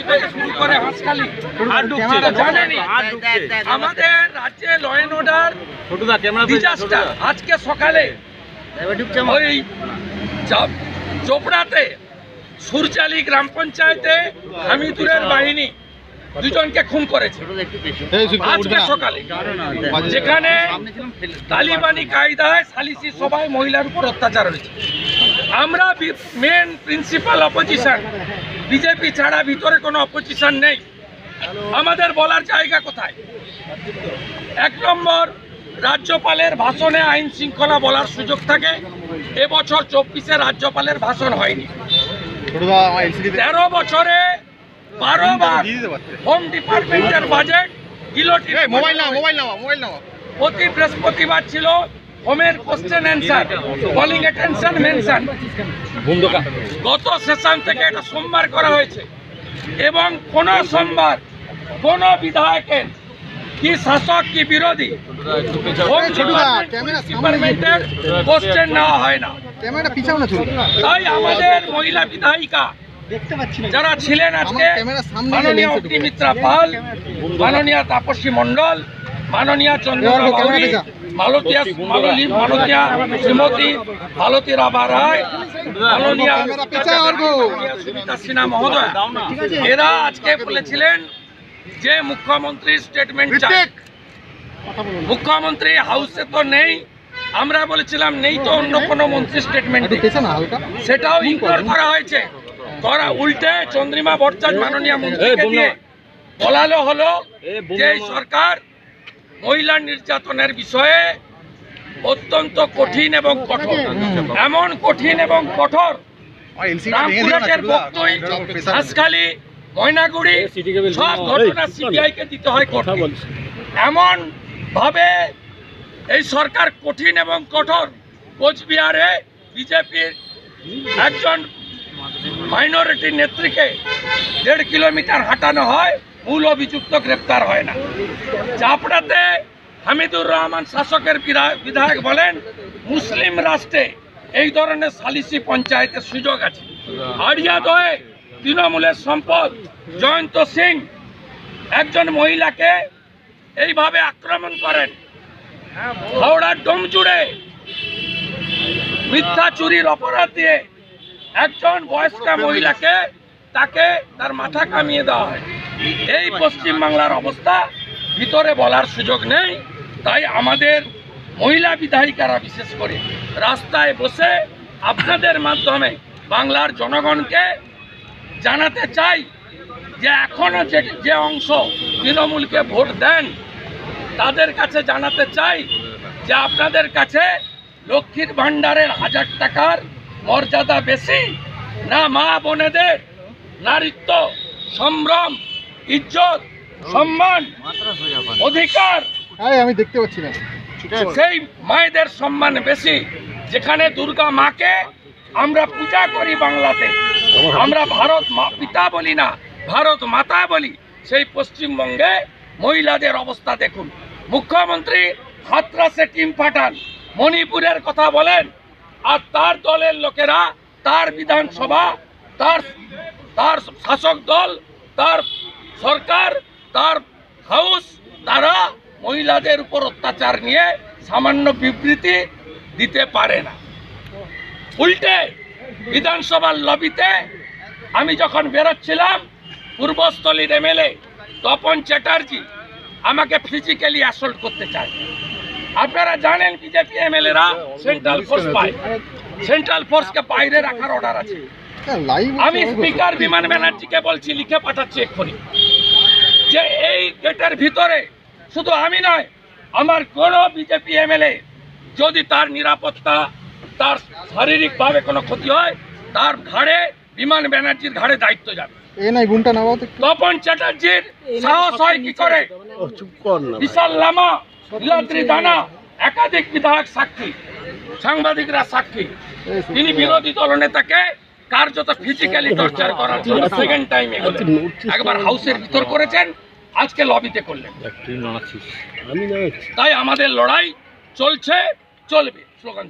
থেকে শুরু করে হাঁসখালি জানেনি আমাদের রাজ্যে ল অ্যান্ড অর্ডার ডিজাস্টার। আজকে সকালে ওই চোপড়াতে সুরচালি গ্রাম পঞ্চায়েতে হামিদুরের বাহিনী দুজনকে খুন করেছে আজকে সকালে, যেখানে তালিবানি কায়দায় সালিসি সভায় মহিলার উপর অত্যাচার হয়েছে। আমরা মেন প্রিন্সিপাল অপোজিশন, বিজেপি ছাড়া ভিতরে কোনো অপোজিশন নেই। আমাদের বলার জায়গা কোথায়? 1 নম্বর, রাজ্যপালের ভাষণে আইন শৃঙ্খলা বলার সুযোগ থাকে। এবছর 24-এ রাজ্যপালের ভাষণ হয়নি। 13 বছরে 12 বার হোম ডিপার্টমেন্টের বাজেট গিলোটিন। প্রতি বৃহস্পতিবার ছিল হোমের question answer, calling attention mention. গত সেশন থেকে এটা সোমবার করা হয়েছে এবং কোন সোমবার কোন বিধায়কের কি শাসক কি বিরোধী ডিপার্টমেন্টের কোশ্চেন নেওয়া হয় না। তাই আমাদের মহিলা বিধায়িকা যারা ছিলেন আজকে, মাননীয় অগ্নিমিত্রা পাল, মাননীয় তাপসী মণ্ডল, মাননীয় চন্দ্রনা বাউরি, মালতীয়া শ্রীমতী মালতী রাভা রায়, মাননীয় সুমিতা সিনহা মহোদয়, এরা আজকে বলেছিলেন যে মুখ্যমন্ত্রীর স্টেটমেন্ট চাই। মুখ্যমন্ত্রী হাউসে তো নেই, আমরা বলেছিলাম নেই তো অন্য কোনো মন্ত্রী স্টেটমেন্ট, সেটাও ইগনোর করা হয়েছে। উল্টে চন্দ্রিমা ভট্টাচার্য মাননীয় মন্ত্রীকে দিয়ে বলালো হলো যে সরকার মহিলা নির্যাতনের বিষয়ে অত্যন্ত কঠিন এবং কঠোর, এমন কঠিন এবং কঠোর রামপুরহাটের বক্তব্য, হাঁসখালি, ময়নাগুড়ি সব ঘটনা সিবিআইকে দিতে হয় কোর্টে। এমন ভাবে এই সরকার কঠিন এবং কঠোর। কোচবিহারে বিজেপির একজন মাইনরিটি নেত্রীকে 1.5 কিলোমিটার হাঁটানো হয়, মূল অভিযুক্ত গ্রেপ্তার হয় না। চাপড়াতে হামিদুর রহমান শাসকের বিধায়ক বলেন মুসলিম রাষ্ট্রে এই ধরনের সালিসি পঞ্চায়েতের সুযোগ আছে। আড়িয়াদহে তৃণমূলের সম্পদ জয়ন্ত সিং একজন মহিলাকে এইভাবে আক্রমণ করেন। হাওড়ার ডোমজুড়ে মিথ্যা চুরির অপরাধ দিয়ে একজন বয়স্কা মহিলাকে তার মাথা কামিয়ে দেওয়া হয়। এই পশ্চিমবাংলার অবস্থা ভিতরে বলার সুযোগ নেই। তাই আমাদের মহিলা বিধায়িকারা বিশেষ করে রাস্তায় বসে আপনাদের মাধ্যমে বাংলার জনগণকে জানাতে চাই যে এখনো যে অংশ তৃণমূলকে ভোট দেন তাদের কাছে জানাতে চাই যে আপনাদের কাছে লক্ষ্মীর ভাণ্ডারের 1000 টাকার মর্যাদা বেশি না মা বোনেদের নারীত্ব, সম্ভ্রম, ইজ্জত, সম্মান, অধিকার আমি দেখতে পাচ্ছি না, সেই মায়েদের সম্মান বেশি। যেখানে দুর্গা মাকে আমরা পূজা করি বাংলাতে, আমরা ভারত পিতা বলি না, ভারত মাতা বলি। সেই পশ্চিমবঙ্গে মহিলাদের অবস্থা দেখুন। মুখ্যমন্ত্রী হাতরাসে টিম পাঠান, মণিপুরের কথা বলেন, আর তার দলের লোকেরা, তার বিধানসভা, তার শাসক দল, তার সরকার, তার হাউস, তারা মহিলাদের উপর অত্যাচার নিয়ে সামান্য বিবৃতি দিতে পারে না। উল্টে বিধানসভার লবিতে আমি যখন বেরোচ্ছিলাম, পূর্বস্থলীর এমএলএ তপন চ্যাটার্জি আমাকে ফিজিক্যালি অ্যাসল্ট করতে চায়। আপনারা জানেন বিজেপি এমএলএরা সেন্ট্রাল ফোর্স পায়, সেন্ট্রাল ফোর্সকে বাইরে রাখার অর্ডার আছে। আমি স্পিকার বিমান ব্যানার্জিকে বলছি, লিখে পাঠাচ্ছি এক্ষুনি, যে এই গেটের ভিতরে শুধু আমি নয়, আমার কোনো বিজেপি এমএলএ যদি তার নিরাপত্তা, তার শারীরিকভাবে কোনো ক্ষতি হয়, তার ঘাড়ে, বিমান ব্যানার্জির ঘাড়ে দায়িত্ব যাবে। তপন চ্যাটার্জির সাহস হয় কি করে? বিশাল লামা, লীলাদ্রি দানা, একাধিক বিধায়ক সাক্ষী, সাংবাদিকরা সাক্ষী। তিনি বিরোধী দলনেতাকে কার্যত ফিজিক্যালি টর্চার করার জন্য সেকেন্ড টাইম এগোলেন। একবার হাউসের ভিতর করেছেন, আজকে লবিতে করলেন। তাই আমাদের লড়াই চলছে, চলবে, স্লোগান।